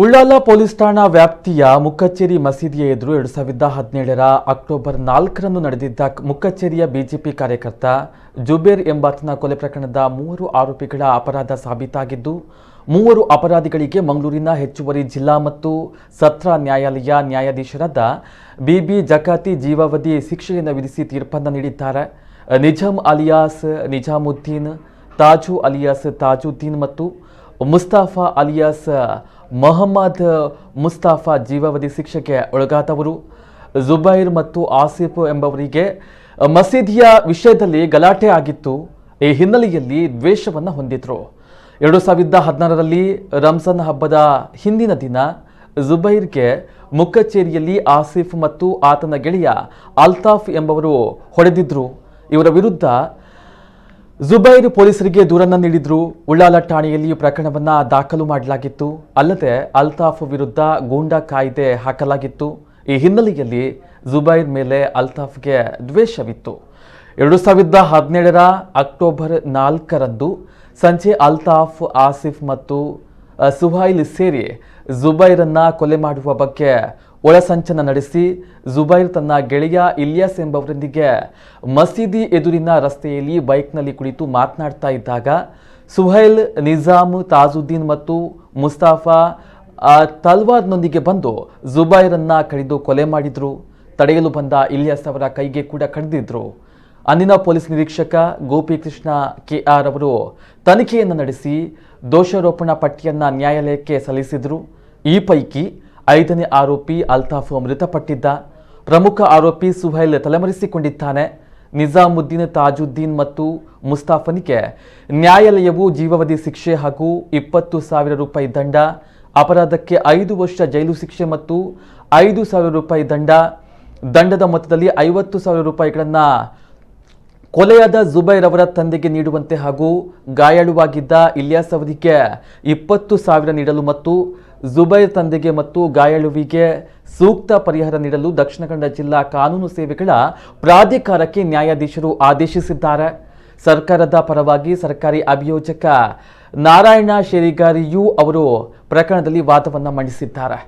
Ullal police ಠಾಣಾ ವ್ಯಾಪ್ತಿಯ ಮುಕ್ಕಚ್ಚೇರಿ ಮಸೀದಿಯ ಎದುರು 2017ರ ಅಕ್ಟೋಬರ್ 4ರಂದು ನಡೆದಿದ್ದ ಮುಕ್ಕಚ್ಚೇರಿಯ ಬಿಜೆಪಿ ಕಾರ್ಯಕರ್ತ ಜುಬೇರ್ ಎಂಬಾತನ ಕೊಲೆ ಪ್ರಕರಣದ 3 ಆರೋಪಿಗಳ ಅಪರಾಧ ಸಾಬೀತಾಗಿದ್ದು, 3 ಅಪರಾಧಿಗಳಿಗೆ ಮಂಗಳೂರಿನ ಹೆಚ್ಚುವರಿ ಜಿಲ್ಲಾ ಮತ್ತು ಸತ್ರ ನ್ಯಾಯಾಲಯ ನ್ಯಾಯಾಧೀಶರಾದ ಬಿಬಿ ಜಕಾತಿ ಜೀವಾವಧಿ ಶಿಕ್ಷೆಯನ್ನು ವಿಧಿಸಿ ತೀರ್ಪನ್ನು ನೀಡಿದ್ದಾರೆ. ನಿಜಾಮ್ ಅಲಿಯಾಸ್ ನಿಜಾಮುದ್ದೀನ್, ತಾಜು ಅಲಿಯಾಸ್ ತಾಜುದ್ದೀನ್ ಮತ್ತು ಮುಸ್ತಾಫಾ ಅಲಿಯಾಸ್ ಮೊಹಮ್ಮದ್ ಮುಸ್ತಾಫಾ ಜೀವಾವಧಿ ಶಿಕ್ಷೆಗೆ ಒಳಗಾದವರು. ಜುಬೈರ್ ಮತ್ತು ಆಸಿಫ್ ಎಂಬವರಿಗೆ ಮಸೀದಿಯ ವಿಷಯದಲ್ಲಿ ಗಲಾಟೆ ಆಗಿತ್ತು. ಈ ಹಿನ್ನೆಲೆಯಲ್ಲಿ ದ್ವೇಷವನ್ನು ಹೊಂದಿದ್ರು. 2016ರಲ್ಲಿ ರಂಜಾನ್ ಹಬ್ಬದ ಹಿಂದಿನ ದಿನ ಜುಬೈರ್ಗೆ ಮುಕ್ಕಚ್ಚೇರಿಯಲ್ಲಿ ಆಸಿಫ್ ಮತ್ತು ಆತನ ಗೆಳೆಯ ಅಲ್ತಾಫ್ ಎಂಬವರು ಹೊಡೆದಿದ್ರು. ಇವರ ವಿರುದ್ಧ ಜುಬೈರ್ ಪೊಲೀಸರಿಗೆ ದೂರನ್ನು ನೀಡಿದ್ರು. ಉಳ್ಳಾಲ ಠಾಣೆಯಲ್ಲಿ ಪ್ರಕರಣವನ್ನು ದಾಖಲು ಮಾಡಲಾಗಿತ್ತು. ಅಲ್ಲದೆ ಅಲ್ತಾಫ್ ವಿರುದ್ಧ ಗೂಂಡಾ ಕಾಯ್ದೆ ಹಾಕಲಾಗಿತ್ತು. ಈ ಹಿನ್ನೆಲೆಯಲ್ಲಿ ಜುಬೈರ್ ಮೇಲೆ ಅಲ್ತಾಫ್ಗೆ ದ್ವೇಷವಿತ್ತು. 2017ರ ಅಕ್ಟೋಬರ್ 4ರಂದು ಸಂಜೆ ಅಲ್ತಾಫ್, ಆಸಿಫ್ ಮತ್ತು ಸುಹೈಲ್ ಸೇರಿ ಜುಬೈರನ್ನ ಕೊಲೆ ಮಾಡುವ ಬಗ್ಗೆ ಒಳಸಂಚನ ನಡೆಸಿ ಜುಬೈರ್ ತನ್ನ ಗೆಳೆಯ ಇಲಿಯಾಸ್ ಎಂಬವರೊಂದಿಗೆ ಮಸೀದಿ ಎದುರಿನ ರಸ್ತೆಯಲ್ಲಿ ಬೈಕ್ನಲ್ಲಿ ಕುಳಿತು ಮಾತನಾಡ್ತಾ ಇದ್ದಾಗ ಸುಹೈಲ್, ನಿಜಾಮ್, ತಾಜುದ್ದೀನ್ ಮತ್ತು ಮುಸ್ತಾಫಾ ತಲ್ವಾರ್ನೊಂದಿಗೆ ಬಂದು ಜುಬೈರನ್ನ ಕಡಿದು ಕೊಲೆ ಮಾಡಿದ್ರು. ತಡೆಯಲು ಬಂದ ಇಲಿಯಾಸ್ ಅವರ ಕೈಗೆ ಕೂಡ ಕಡಿದಿದ್ರು. ಅಂದಿನ ಪೊಲೀಸ್ ನಿರೀಕ್ಷಕ ಗೋಪಿಕೃಷ್ಣ ಕೆಆರ್ ಅವರು ತನಿಖೆಯನ್ನು ನಡೆಸಿ ದೋಷಾರೋಪಣಾ ಪಟ್ಟಿಯನ್ನು ನ್ಯಾಯಾಲಯಕ್ಕೆ ಸಲ್ಲಿಸಿದ್ರು. ಈ ಪೈಕಿ 5ನೇ ಆರೋಪಿ ಅಲ್ತಾಫ್ ಮೃತಪಟ್ಟಿದ್ದ. ಪ್ರಮುಖ ಆರೋಪಿ ಸುಹೈಲ್ ತಲೆಮರೆಸಿಕೊಂಡಿದ್ದಾನೆ. ನಿಜಾಮುದ್ದೀನ್, ತಾಜುದ್ದೀನ್ ಮತ್ತು ಮುಸ್ತಾಫನಿಗೆ ನ್ಯಾಯಾಲಯವು ಜೀವಾವಧಿ ಶಿಕ್ಷೆ ಹಾಗೂ 20,000 ರೂಪಾಯಿ ದಂಡ, ಅಪರಾಧಕ್ಕೆ 5 ವರ್ಷ ಜೈಲು ಶಿಕ್ಷೆ ಮತ್ತು 5,000 ರೂಪಾಯಿ ದಂಡದ ಮೊತ್ತದಲ್ಲಿ 50,000 ರೂಪಾಯಿಗಳನ್ನು ಕೊಲೆಯಾದ ಜುಬೈರ್ ಅವರ ತಂದೆಗೆ ನೀಡುವಂತೆ ಹಾಗೂ ಗಾಯಾಳುವಾಗಿದ್ದ ಇಲಿಯಾಸ್ ಅವರಿಗೆ 20,000 ನೀಡಲು ಮತ್ತು ಜುಬೈರ್ ತಂದೆಗೆ ಮತ್ತು ಗಾಯಾಳುವಿಗೆ ಸೂಕ್ತ ಪರಿಹಾರ ನೀಡಲು ದಕ್ಷಿಣ ಕನ್ನಡ ಜಿಲ್ಲಾ ಕಾನೂನು ಸೇವೆಗಳ ಪ್ರಾಧಿಕಾರಕ್ಕೆ ನ್ಯಾಯಾಧೀಶರು ಆದೇಶಿಸಿದ್ದಾರೆ. ಸರ್ಕಾರದ ಪರವಾಗಿ ಸರ್ಕಾರಿ ಅಭಿಯೋಜಕ ನಾರಾಯಣ ಶೇರಿಗಾರಿಯು ಅವರು ಪ್ರಕರಣದಲ್ಲಿ ವಾದವನ್ನು ಮಂಡಿಸಿದ್ದಾರೆ.